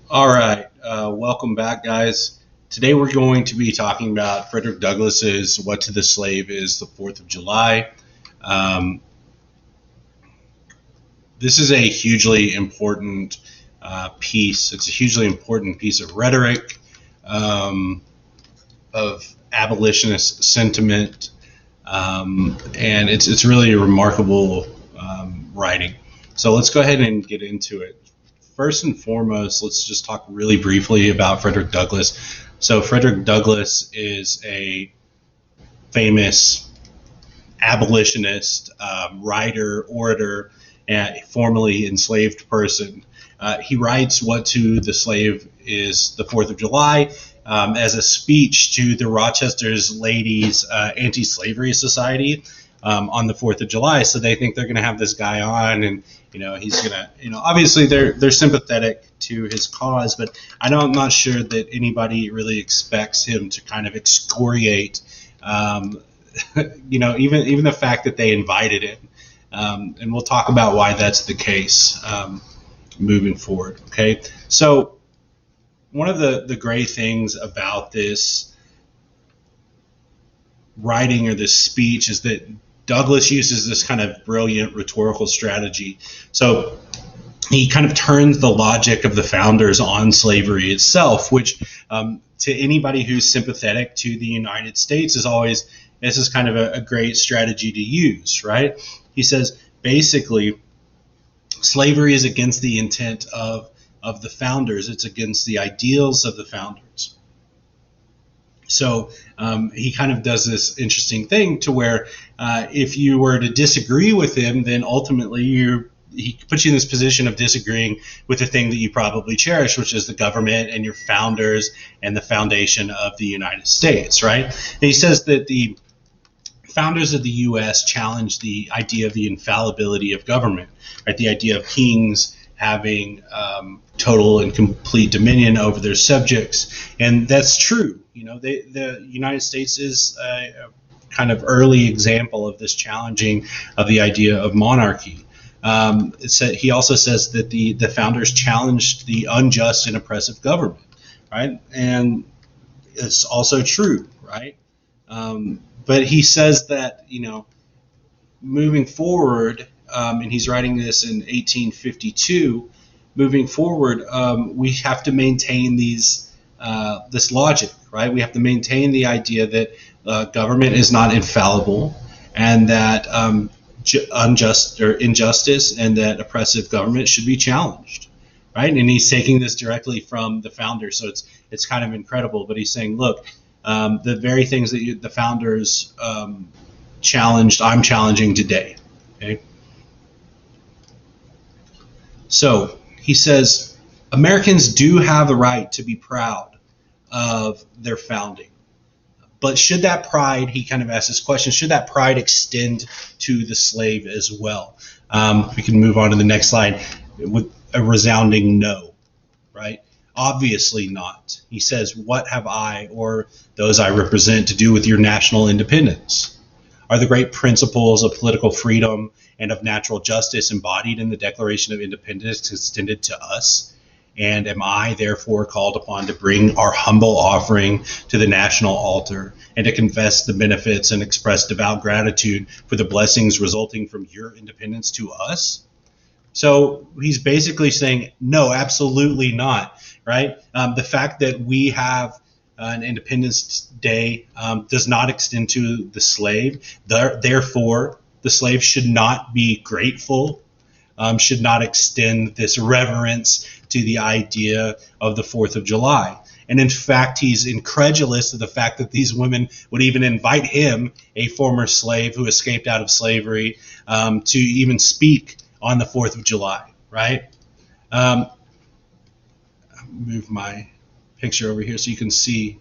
All right, welcome back, guys. Today we're going to be talking about Frederick Douglass's "What to the Slave is the 4th of July." Um, this is a hugely important piece. It's a hugely important piece of rhetoric, um, of abolitionist sentiment, and it's really a remarkable writing. So let's go ahead and get into it. First and foremost, let's just talk really briefly about Frederick Douglass. So Frederick Douglass is a famous abolitionist, writer, orator, and formerly enslaved person. He writes "What to the Slave is the 4th of July" as a speech to the Rochester's Ladies Anti-Slavery Society on the 4th of July. So they think they're going to have this guy on, and he's going to, obviously they're sympathetic to his cause, but I'm not sure that anybody really expects him to kind of excoriate, even the fact that they invited him. And we'll talk about why that's the case moving forward. Okay, so one of the great things about this writing or this speech is that Douglass uses this kind of brilliant rhetorical strategy. So he kind of turns the logic of the founders on slavery itself, which to anybody who's sympathetic to the United States this is kind of a great strategy to use, right? He says basically slavery is against the intent of the founders. It's against the ideals of the founders. So he kind of does this interesting thing to where if you were to disagree with him, then ultimately he puts you in this position of disagreeing with the thing that you probably cherish, which is the government and your founders and the foundation of the United States, right? And he says that the founders of the U.S. challenged the idea of the infallibility of government, right? The idea of kings having total and complete dominion over their subjects, and that's true. The United States is a kind of early example of this challenging of the idea of monarchy. He also says that the founders challenged the unjust and oppressive government, right? And it's also true, right? But he says that, moving forward, and he's writing this in 1852, moving forward, we have to maintain this logic, right? We have to maintain the idea that government is not infallible, and that unjust or injustice and that oppressive government should be challenged, right? And he's taking this directly from the founders, so it's kind of incredible. But he's saying, look, the very things that the founders challenged, I'm challenging today. Okay. So he says, Americans do have the right to be proud of their founding. But should that pride, he kind of asks this question, should that pride extend to the slave as well? We can move on to the next slide with a resounding no, right? Obviously not. He says, what have I or those I represent to do with your national independence? Are the great principles of political freedom and of natural justice embodied in the Declaration of Independence extended to us? And am I therefore called upon to bring our humble offering to the national altar and to confess the benefits and express devout gratitude for the blessings resulting from your independence to us? So he's basically saying, no, absolutely not, right? The fact that we have an Independence Day does not extend to the slave. Therefore, the slave should not be grateful, should not extend this reverence to the idea of the 4th of July. And in fact, he's incredulous of the fact that these women would even invite him, a former slave who escaped out of slavery, to even speak on the 4th of July, right? Move my picture over here so you can see.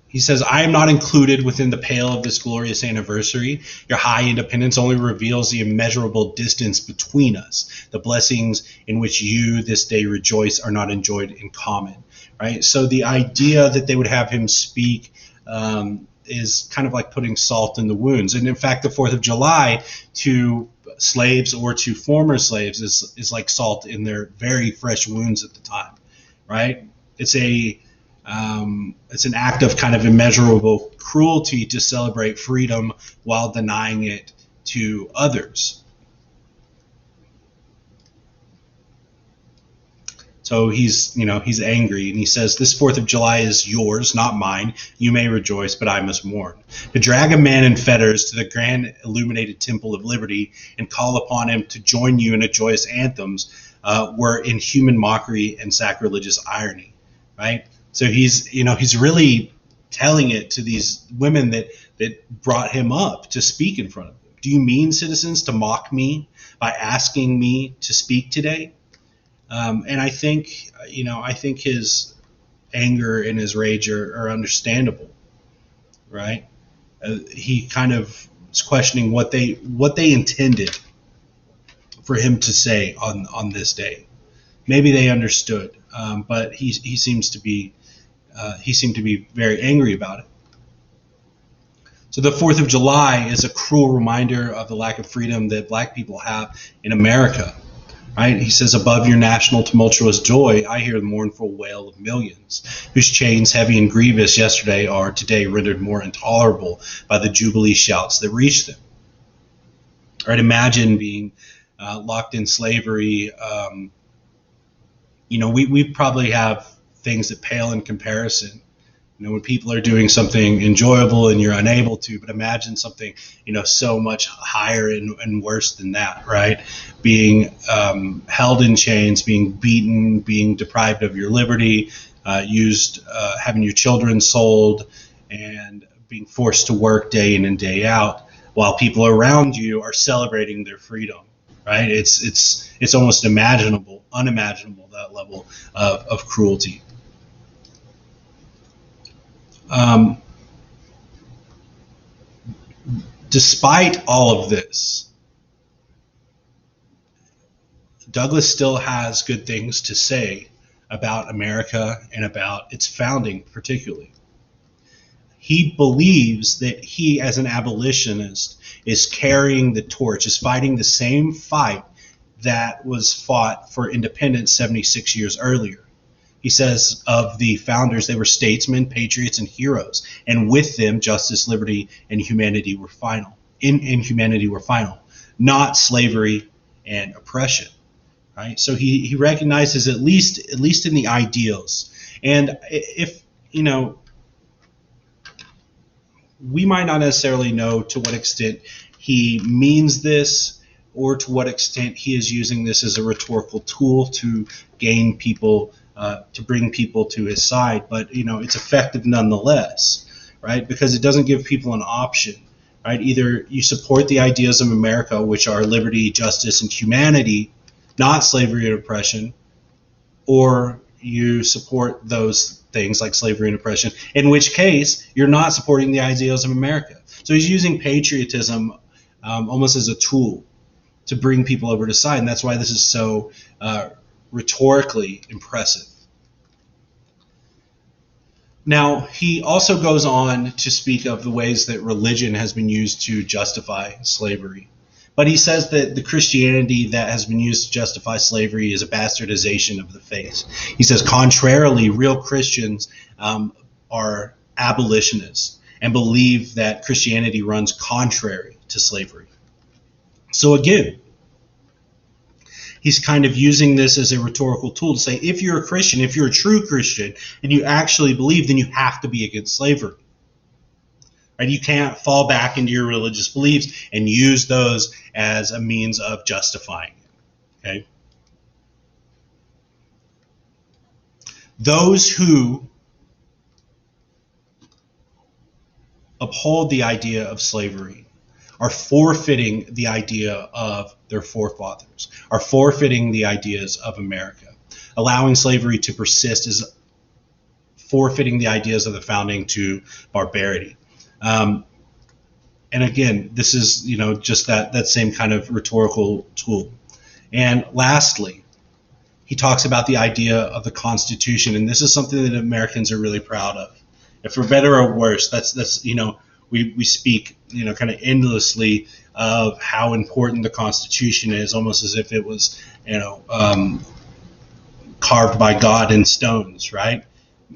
He says, I am not included within the pale of this glorious anniversary. Your high independence only reveals the immeasurable distance between us. The blessings in which you this day rejoice are not enjoyed in common, right? So the idea that they would have him speak is kind of like putting salt in the wounds. And in fact, the 4th of July to slaves or to former slaves is like salt in their very fresh wounds at the time, right? It's an act of kind of immeasurable cruelty to celebrate freedom while denying it to others. So he's angry, and he says, "This 4th of July is yours, not mine. You may rejoice, but I must mourn. To drag a man in fetters to the grand illuminated temple of liberty and call upon him to join you in a joyous anthems were inhuman mockery and sacrilegious irony," right? So he's really telling it to these women that brought him up to speak in front of them. "Do you mean, citizens, to mock me by asking me to speak today?" And I think his anger and his rage are understandable, right? He kind of is questioning what they intended for him to say on this day. Maybe they understood, but he seemed to be very angry about it. So the 4th of July is a cruel reminder of the lack of freedom that black people have in America. Right? He says, "Above your national tumultuous joy, I hear the mournful wail of millions, whose chains, heavy and grievous yesterday, are today rendered more intolerable by the jubilee shouts that reach them." Right? Imagine being locked in slavery. We probably have things that pale in comparison. When people are doing something enjoyable and you're unable to, but imagine something, so much higher and worse than that, right? Being held in chains, being beaten, being deprived of your liberty, having your children sold, and being forced to work day in and day out while people around you are celebrating their freedom, right? It's almost unimaginable, that level of cruelty. Despite all of this, Douglass still has good things to say about America and about its founding particularly. He believes that he, as an abolitionist, is carrying the torch, is fighting the same fight that was fought for independence 76 years earlier. He says of the founders, they were statesmen, patriots, and heroes, and with them, justice, liberty, and humanity were final. Humanity were final, not slavery and oppression. Right? So he recognizes at least in the ideals, and if we might not necessarily know to what extent he means this, or to what extent he is using this as a rhetorical tool to gain people. To bring people to his side, but it's effective nonetheless, right? Because it doesn't give people an option, right? Either you support the ideas of America, which are liberty, justice, and humanity, not slavery and oppression, or you support those things like slavery and oppression, in which case you're not supporting the ideals of America. So he's using patriotism almost as a tool to bring people over to side, and that's why this is so rhetorically impressive. Now, he also goes on to speak of the ways that religion has been used to justify slavery. But he says that the Christianity that has been used to justify slavery is a bastardization of the faith. He says, contrarily, real Christians are abolitionists and believe that Christianity runs contrary to slavery. So again, he's kind of using this as a rhetorical tool to say, if you're a Christian, if you're a true Christian, and you actually believe, then you have to be against slavery. Right? You can't fall back into your religious beliefs and use those as a means of justifying it. Okay? Those who uphold the idea of slavery are forfeiting the idea of their forefathers, are forfeiting the ideas of America. Allowing slavery to persist is forfeiting the ideas of the founding to barbarity. And again, this is just that same kind of rhetorical tool. And lastly, he talks about the idea of the Constitution, and this is something that Americans are really proud of. If for better or worse, that's we speak kind of endlessly of how important the Constitution is, almost as if it was carved by God in stones, right?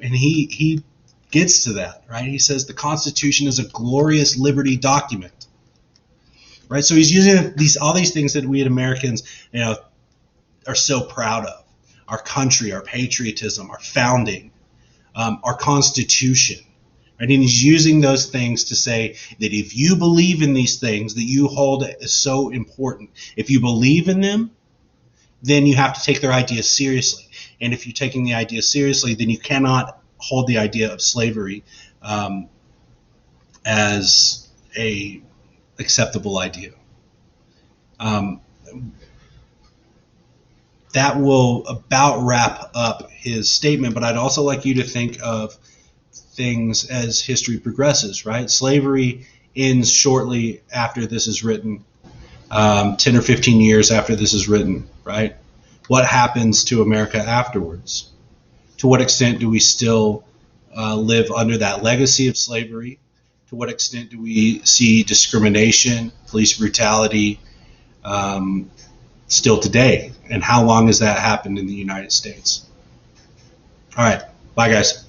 And he gets to that, right? He says the Constitution is a glorious liberty document, right? So he's using all these things that we as Americans, are so proud of: our country, our patriotism, our founding, our Constitution. Right? And he's using those things to say that if you believe in these things that you hold as so important, if you believe in them, then you have to take their ideas seriously. And if you're taking the idea seriously, then you cannot hold the idea of slavery as a acceptable idea. That will about wrap up his statement, but I'd also like you to think of things as history progresses, right? Slavery ends shortly after this is written, 10 or 15 years after this is written, right? What happens to America afterwards? To what extent do we still live under that legacy of slavery? To what extent do we see discrimination, police brutality still today? And how long has that happened in the United States? All right. Bye, guys.